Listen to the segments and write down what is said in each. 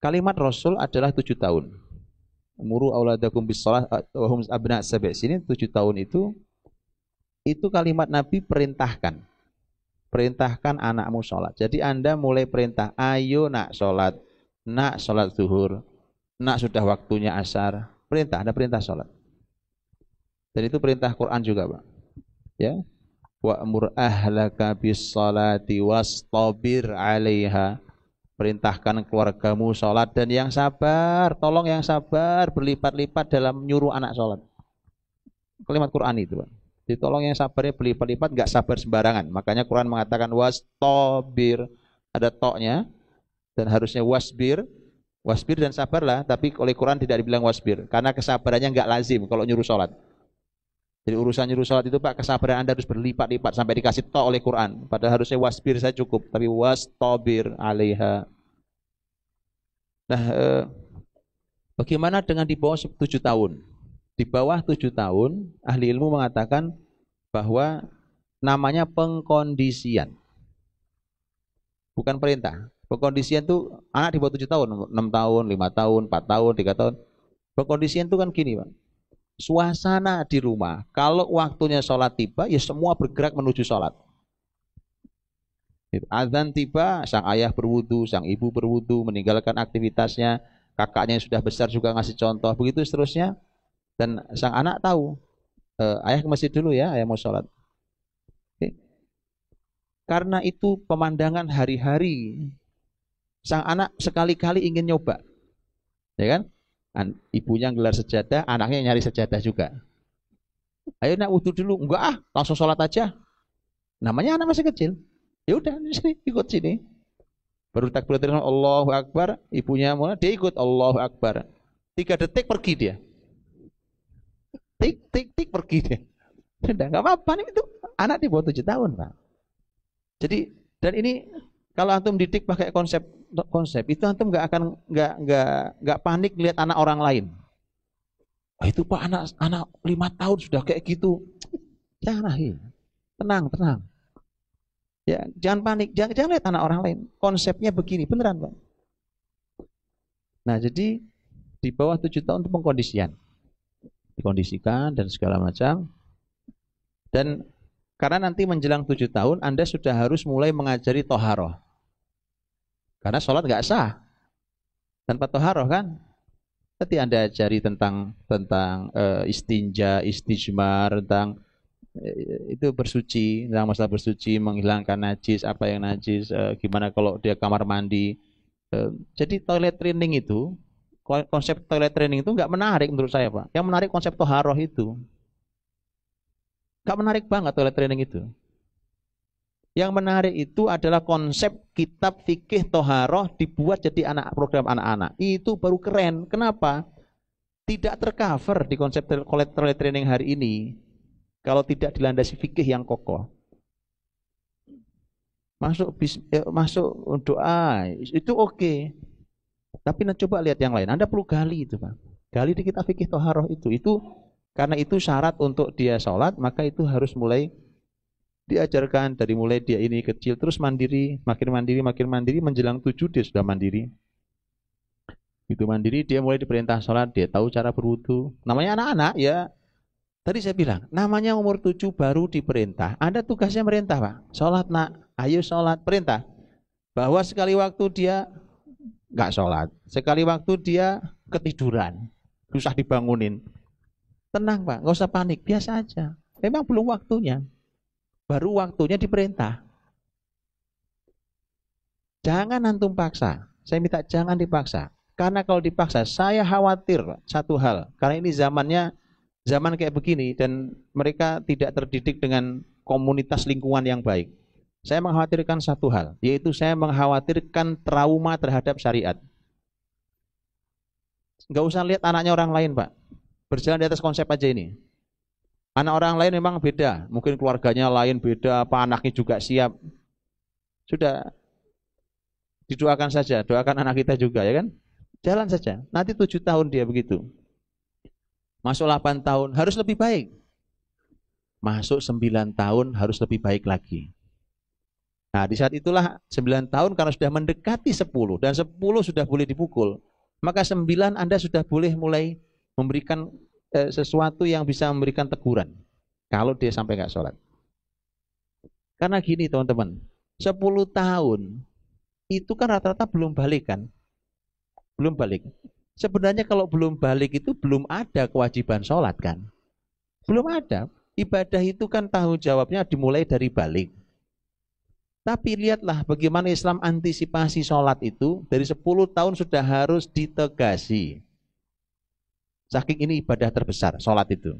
Kalimat Rasul adalah 7 tahun. Muru auladakum bis-shalah wa hum abna sab'i sini 7 tahun itu kalimat Nabi perintahkan. Perintahkan anakmu sholat. Jadi Anda mulai perintah, ayo nak sholat zuhur, nak sudah waktunya asar. Perintah, ada perintah sholat. Dan itu perintah Quran juga, Pak. Ya. Wa'mur ahlaka bis-sholati wastabir 'alaiha. Perintahkan keluargamu sholat dan yang sabar, tolong yang sabar berlipat-lipat dalam nyuruh anak sholat. Kalimat Quran itu, Pak. Ditolong yang sabarnya berlipat-lipat, nggak sabar sembarangan. Makanya Quran mengatakan wastabir, ada toknya, dan harusnya wasbir dan sabarlah. Tapi oleh Quran tidak dibilang wasbir, karena kesabarannya nggak lazim kalau nyuruh sholat. Jadi urusan nyuruh sholat itu Pak, kesabaran Anda harus berlipat-lipat sampai dikasih tok oleh Quran. Padahal harusnya wasbir saja cukup, tapi wastabir 'alaiha. Nah, bagaimana dengan di bawah 7 tahun? Di bawah 7 tahun, ahli ilmu mengatakan bahwa namanya pengkondisian. Bukan perintah. Pengkondisian itu anak di bawah 7 tahun, 6 tahun, 5 tahun, 4 tahun, 3 tahun. Pengkondisian itu kan gini, Pak. Suasana di rumah, kalau waktunya sholat tiba, ya semua bergerak menuju sholat. Azan tiba, sang ayah berwudu, sang ibu berwudu, meninggalkan aktivitasnya, kakaknya yang sudah besar juga ngasih contoh, begitu seterusnya. Dan sang anak tahu, ayah ke masjid dulu ya, ayah mau sholat. Oke. Karena itu pemandangan hari-hari, sang anak sekali-kali ingin nyoba, ya kan? Ibunya gelar sejadah, anaknya nyari sejadah juga. Ayo nak wudu dulu, enggak langsung sholat aja. Namanya anak masih kecil. Ya udah, ikut sini. Baru takbiratul ihram, Allahu Akbar, ibunya mulai, dia ikut Allahu Akbar. 3 detik pergi dia. Tik pergi dia. Sudah nggak apa-apa nih, itu anak di bawah 7 tahun, Pak. Jadi, dan ini kalau antum didik pakai konsep itu, antum nggak panik lihat anak orang lain. Oh, itu Pak, anak 5 tahun sudah kayak gitu. Jangan, tenang. Ya, jangan panik, jangan lihat anak orang lain. Konsepnya begini, beneran, Pak. Nah, jadi di bawah 7 tahun itu pengkondisian. Dikondisikan dan segala macam. Dan karena nanti menjelang 7 tahun Anda sudah harus mulai mengajari toharoh. Karena sholat nggak sah tanpa toharoh kan. Nanti Anda ajari tentang istinja, istijmar, tentang itu bersuci, tentang masalah bersuci, menghilangkan najis, apa yang najis, gimana kalau dia kamar mandi. Jadi toilet training itu, konsep toilet training itu nggak menarik menurut saya, Pak. Yang menarik konsep toharoh itu. Nggak menarik banget toilet training itu. Yang menarik itu adalah konsep kitab fikih toharoh dibuat jadi program anak-anak. Itu baru keren. Kenapa? Tidak tercover di konsep toilet training hari ini kalau tidak dilandasi fikih yang kokoh. Masuk doa itu oke. Tapi coba lihat yang lain. Anda perlu gali itu, Pak. Gali di kitab fikih toharoh itu. Karena itu syarat untuk dia sholat, maka itu harus mulai diajarkan dari mulai dia ini kecil terus mandiri, makin mandiri, menjelang 7 dia sudah mandiri. Itu mandiri, dia mulai diperintah sholat, dia tahu cara berwudu. Namanya anak-anak ya. Tadi saya bilang, namanya umur 7 baru diperintah. Anda tugasnya merintah, Pak. Sholat nak, ayo sholat, perintah. Bahwa sekali waktu dia nggak sholat, sekali waktu dia ketiduran, susah dibangunin. Tenang, Pak, nggak usah panik, biasa aja. Memang belum waktunya. Baru waktunya diperintah. Jangan antum paksa. Saya minta jangan dipaksa. Karena kalau dipaksa, saya khawatir satu hal. Karena ini zaman kayak begini dan mereka tidak terdidik dengan komunitas lingkungan yang baik. Saya mengkhawatirkan satu hal, yaitu saya mengkhawatirkan trauma terhadap syariat. Nggak usah lihat anaknya orang lain, Pak. Berjalan di atas konsep aja ini. Anak orang lain memang beda, mungkin keluarganya lain beda, apa anaknya juga siap. Sudah, didoakan saja, doakan anak kita juga ya kan. Jalan saja, nanti 7 tahun dia begitu. Masuk 8 tahun harus lebih baik. Masuk 9 tahun harus lebih baik lagi. Nah, di saat itulah 9 tahun karena sudah mendekati 10 dan 10 sudah boleh dipukul. Maka 9 Anda sudah boleh mulai memberikan sesuatu yang bisa memberikan teguran. Kalau dia sampai nggak sholat. Karena gini teman-teman, 10 tahun itu kan rata-rata belum balik kan? Belum balik. Sebenarnya kalau belum balik itu belum ada kewajiban sholat kan? Belum ada. Ibadah itu kan tanggung jawabnya dimulai dari balik. Tapi lihatlah bagaimana Islam antisipasi sholat itu dari 10 tahun sudah harus ditegasi. Saking ini ibadah terbesar, sholat itu.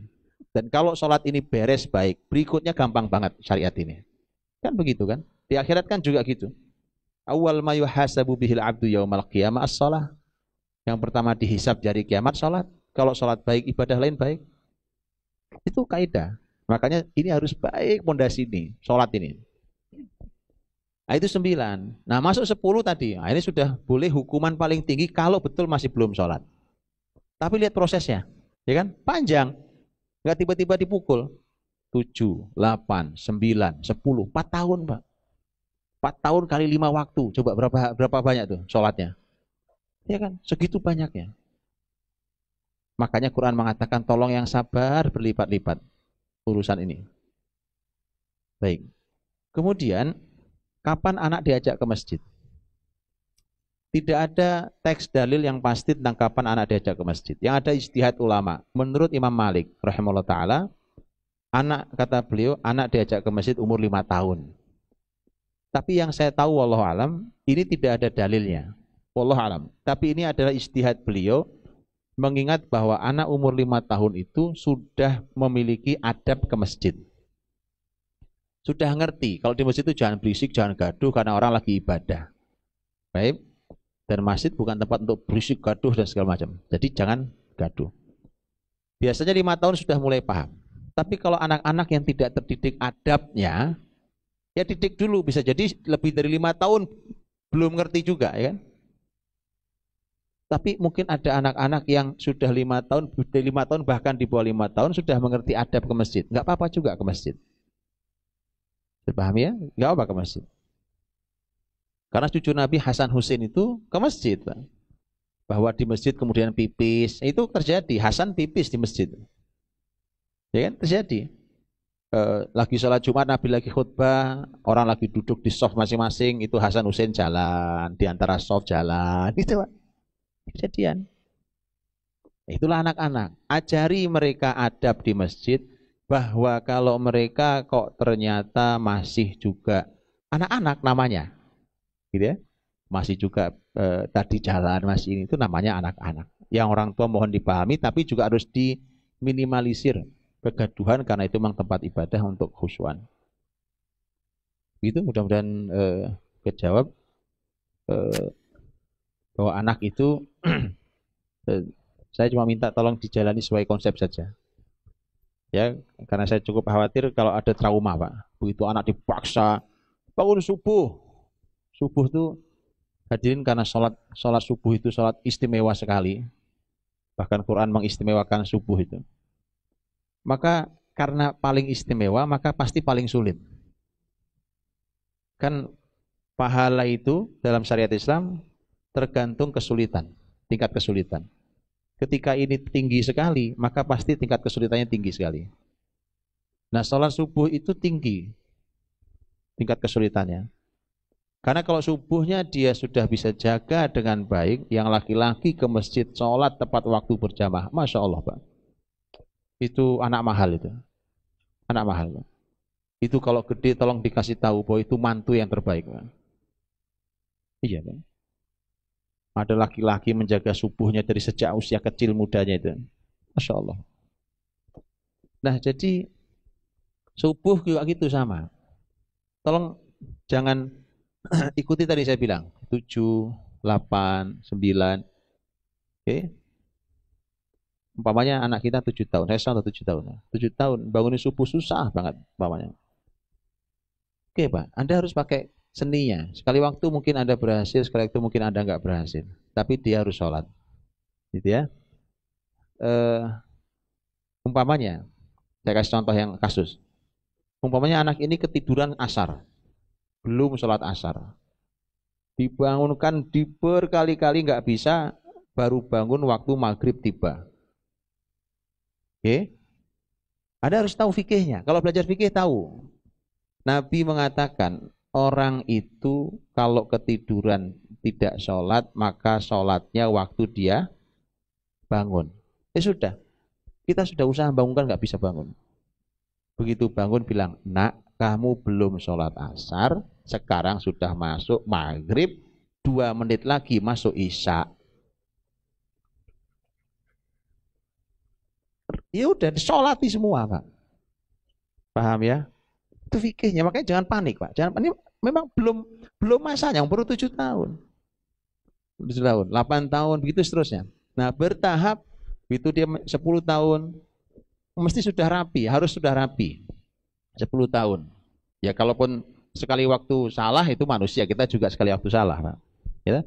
Dan kalau sholat ini beres baik, berikutnya gampang banget syariat ini. Kan begitu kan? Di akhirat kan juga gitu. Awal ma yuhasabu bihil abdu yaumal qiyamah as-shalah. Yang pertama dihisab dari kiamat sholat. Kalau sholat baik, ibadah lain baik. Itu kaidah. Makanya ini harus baik pondasi ini, sholat ini. Nah, itu 9. Nah, masuk 10 tadi. Nah, ini sudah boleh hukuman paling tinggi kalau betul masih belum sholat. Tapi lihat prosesnya. Ya kan? Panjang. Nggak tiba-tiba dipukul. 7, 8, 9, 10. 4 tahun, Pak. 4 tahun kali 5 waktu. Coba berapa banyak tuh sholatnya? Ya kan? Segitu banyaknya. Makanya Quran mengatakan tolong yang sabar berlipat-lipat urusan ini. Baik. Kemudian, kapan anak diajak ke masjid? Tidak ada teks dalil yang pasti tentang kapan anak diajak ke masjid. Yang ada ijtihad ulama. Menurut Imam Malik rahimahullah taala, anak kata beliau, anak diajak ke masjid umur 5 tahun. Tapi yang saya tahu wallahu alam, ini tidak ada dalilnya. Wallahu alam. Tapi ini adalah ijtihad beliau mengingat bahwa anak umur 5 tahun itu sudah memiliki adab ke masjid. Sudah ngerti, kalau di masjid itu jangan berisik, jangan gaduh karena orang lagi ibadah. Baik. Dan masjid bukan tempat untuk berisik, gaduh dan segala macam. Jadi jangan gaduh. Biasanya 5 tahun sudah mulai paham. Tapi kalau anak-anak yang tidak terdidik adabnya, ya didik dulu. Bisa jadi lebih dari 5 tahun belum ngerti juga, ya kan? Tapi mungkin ada anak-anak yang sudah 5 tahun, 5 tahun bahkan di bawah 5 tahun sudah mengerti adab ke masjid. Nggak apa-apa juga ke masjid. Dipahami ya? Nggak apa-apa ke masjid. Karena cucu Nabi Hasan Husain itu ke masjid, Pak. Bahwa di masjid kemudian pipis, itu terjadi. Hasan pipis di masjid. Ya kan? Terjadi. Lagi sholat Jumat, Nabi lagi khutbah, orang lagi duduk di soft masing-masing, itu Hasan Husain jalan, di antara soft jalan. Itu, Pak. Kejadian. Itulah anak-anak. Ajari mereka adab di masjid, bahwa kalau mereka kok ternyata masih juga anak-anak namanya. Gitu ya, masih juga tadi jalan masih ini, itu namanya anak-anak yang orang tua mohon dipahami, tapi juga harus diminimalisir kegaduhan karena itu memang tempat ibadah untuk khusyuan. Itu mudah-mudahan kejawab bahwa anak itu saya cuma minta tolong dijalani sesuai konsep saja ya, karena saya cukup khawatir kalau ada trauma, Pak. Begitu anak dipaksa bangun subuh, subuh tuh hadirin, karena sholat subuh itu sholat istimewa sekali. Bahkan Quran mengistimewakan subuh itu. Maka karena paling istimewa, maka pasti paling sulit. Kan pahala itu dalam syariat Islam tergantung kesulitan, tingkat kesulitan. Ketika ini tinggi sekali, maka pasti tingkat kesulitannya tinggi sekali. Nah, sholat subuh itu tinggi tingkat kesulitannya. Karena kalau subuhnya dia sudah bisa jaga dengan baik, yang laki-laki ke masjid sholat tepat waktu berjamaah, Masya Allah, Pak. Itu anak mahal itu. Anak mahal, Pak. Itu kalau gede tolong dikasih tahu bahwa itu mantu yang terbaik, Pak. Iya, Pak. Ada laki-laki menjaga subuhnya dari sejak usia kecil mudanya itu. Masya Allah. Nah, jadi subuh juga gitu sama. Tolong jangan ikuti tadi saya bilang 7, 8, 9. Oke. Umpamanya anak kita 7 tahun, saya contoh 7 tahun. 7 tahun bangunin subuh susah banget umpamanya. Oke, Pak, Anda harus pakai seninya. Sekali waktu mungkin Anda berhasil, sekali waktu mungkin Anda nggak berhasil. Tapi dia harus sholat. Gitu ya. Umpamanya, saya kasih contoh yang kasus. Umpamanya anak ini ketiduran asar. belum sholat asar. Dibangunkan berkali-kali nggak bisa, baru bangun waktu maghrib tiba. Oke? Anda harus tahu fikihnya. Kalau belajar fikih tahu. Nabi mengatakan orang itu kalau ketiduran tidak sholat, maka sholatnya waktu dia bangun. Sudah, kita sudah usaha bangunkan nggak bisa bangun. Begitu bangun bilang, nak, kamu belum sholat asar, sekarang sudah masuk maghrib, 2 menit lagi masuk isya. Ya udah disolati semua, Pak. Paham ya? Itu fikihnya, makanya jangan panik, Pak. Jangan panik. Memang belum masanya, baru 7 tahun. 7 tahun, 8 tahun, begitu seterusnya. Nah, bertahap, itu dia 10 tahun, mesti sudah rapi, harus sudah rapi. 10 tahun. Ya, kalaupun sekali waktu salah, itu manusia, kita juga sekali waktu salah, Pak. Ya?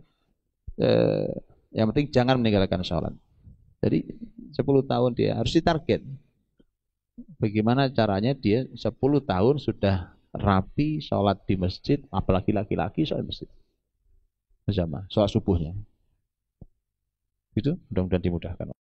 Yang penting jangan meninggalkan sholat. Jadi 10 tahun dia harus ditarget. Bagaimana caranya dia 10 tahun sudah rapi sholat di masjid, apalagi laki-laki sholat di masjid. Bersama, sholat subuhnya. Itu mudah-mudahan dimudahkan.